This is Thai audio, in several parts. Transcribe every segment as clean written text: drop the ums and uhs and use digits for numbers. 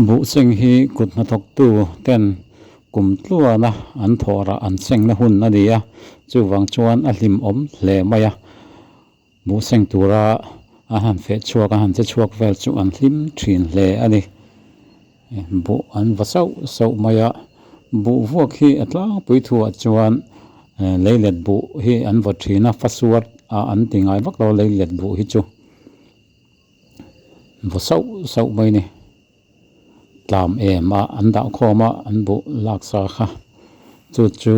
บุเซงฮีกุดนาทกตูเต้นกุมตัวนะอันทอระอันเซงนะหุ่นนะดีอะจูวังชวนอลิมอมเลมายะบุเซงตัวระอาหารเฟชัวกอาหารจะชัวกเวลจูอันลิมทินเลอันนี้บุอันวัสเสามายะบุพวกฮีอัตลาปุยทัวจวนเลยเล็ดบุฮีอันวัดทีนะฟัสวดอันติงไอวักเราเลยเล็ดบุฮิจูวัสเสาไม่เนี่ยตามเอมาอันดาวโคมาอันบุลักษาค่ะจู่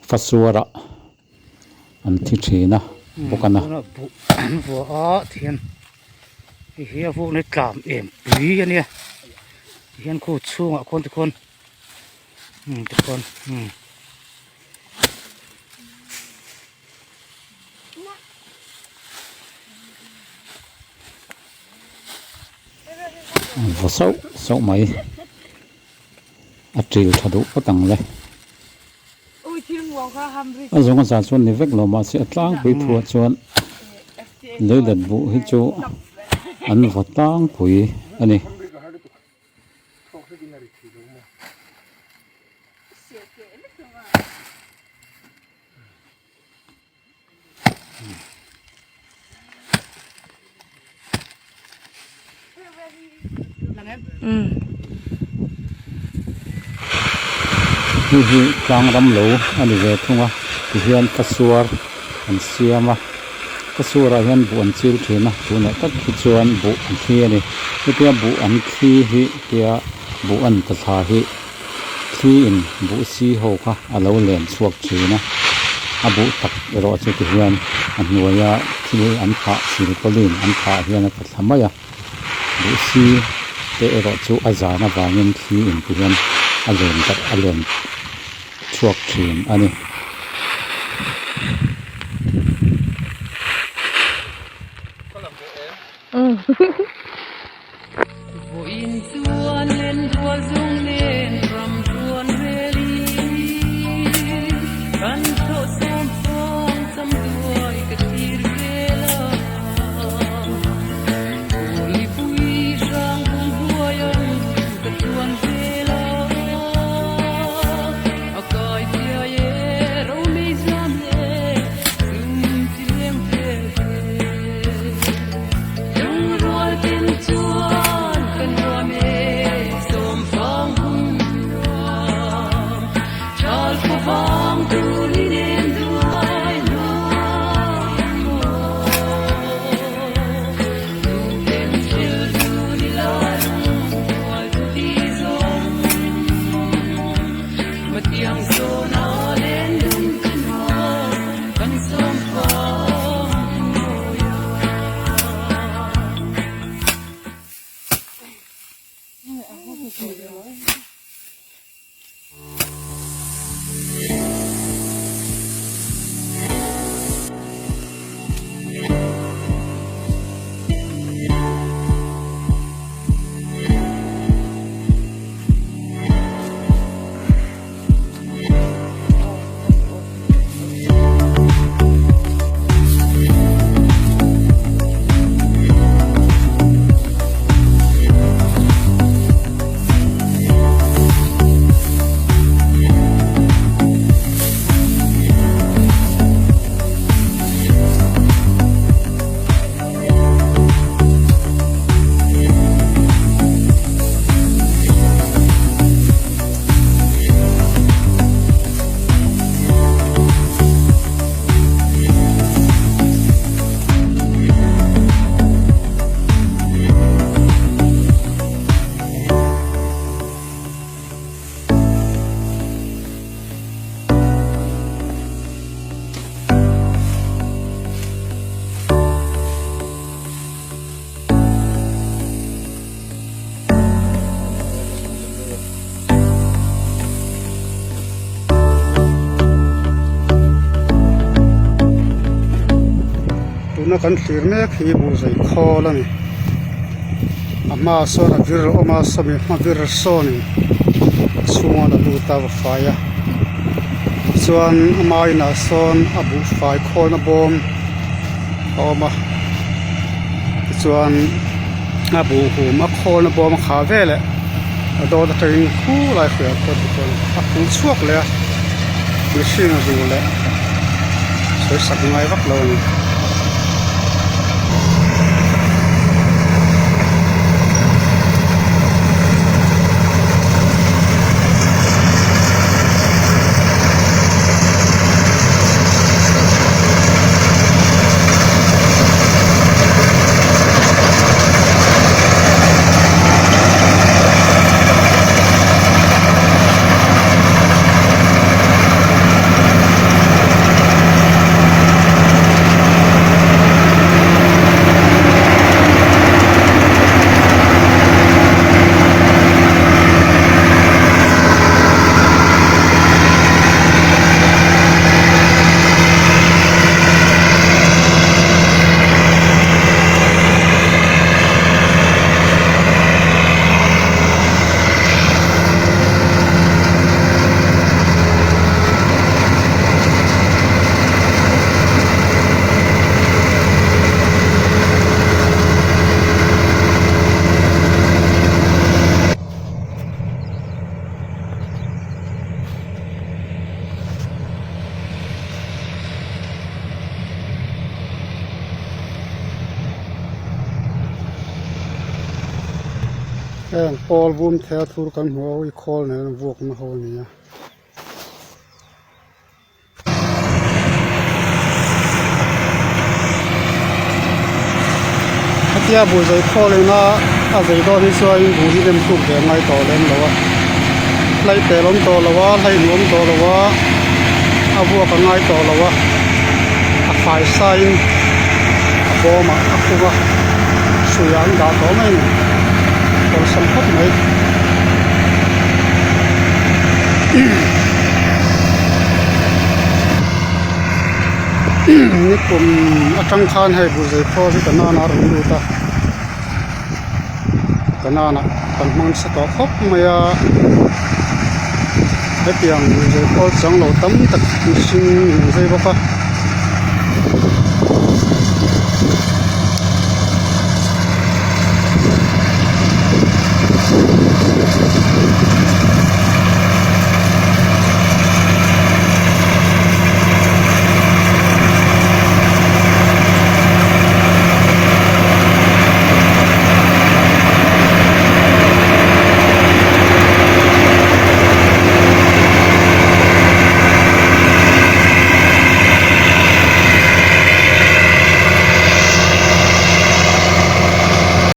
ฟัสวระอันที่ทีนะบุกันนะบุบัวเทียนเฮียพวกนี้ตามเอ็มปุ๋ยกันเนี่ยเฮียนคู่ช่วงคนทุกคนทุกคนวัสเสาไม่อัดจิลทัดุก็ตั้งเลยอาจงอาสาชวนนิเวกลมาเสียตั้งไปทัวชวนเลยเด็ดบุฮิจูอันวัดตั้งปุ๋ยอันนี้ที่กลางรำโหลอันนี้เวทุงวะที่เฮียนกระสวรอันเสียมากระสวรเฮียนบุอันจิลทีนะตัวนี้ตัดขี้จวนบุอันขี้นี่ที่เดียบุอันขี้ฮิเดียบุอันตะทาฮิขี้อินบุสีโหค่ะอาเราเล่นสวกชีนะอาบุตักรอจุดเฮียนอันหัวยาที่อันพระสิริปลินอันพระเฮียนปัตตมายะบุสีเตะรอจุอาจารย์นะบางยันขี้อินเฮียนอาเล่นตัดอาเล่นสวกชีนอันนี้นักขันขีดแม่ขีบูใจคอแล้วนี่อามาโซนวิรอามาสมิมาวิรโซนี่ช่วงนั้นดูตาไฟส่วนอามาอินาโซนอาบุไฟคอยนาบอมเอามา chuan a bu hum a khol na bom kha ve le a do da train khu lai khia ko chuan a pu chuak le machine ru le soi sak ngai vak lo ni Paul Boom theo thur kan hua i call ne vok na ho ni ya atia bu zai call na a zai do ni so in bu ni dem tu de ngai to len lo wa lai te lom to lo wa lai nuam to lo wa a bu ka ngai to lo wa a phai sai a bo ma a ku wa su yang da to mai ni còn sắm khắp mấyนี่ผมอังคารให้บุษย์พอที่กันนานารู้ดูตากันนานะกันมันสต๊อกครบไม่อะให้เพียงบุษย์พอจังเราตั้มตักสิ่งใช่ปะ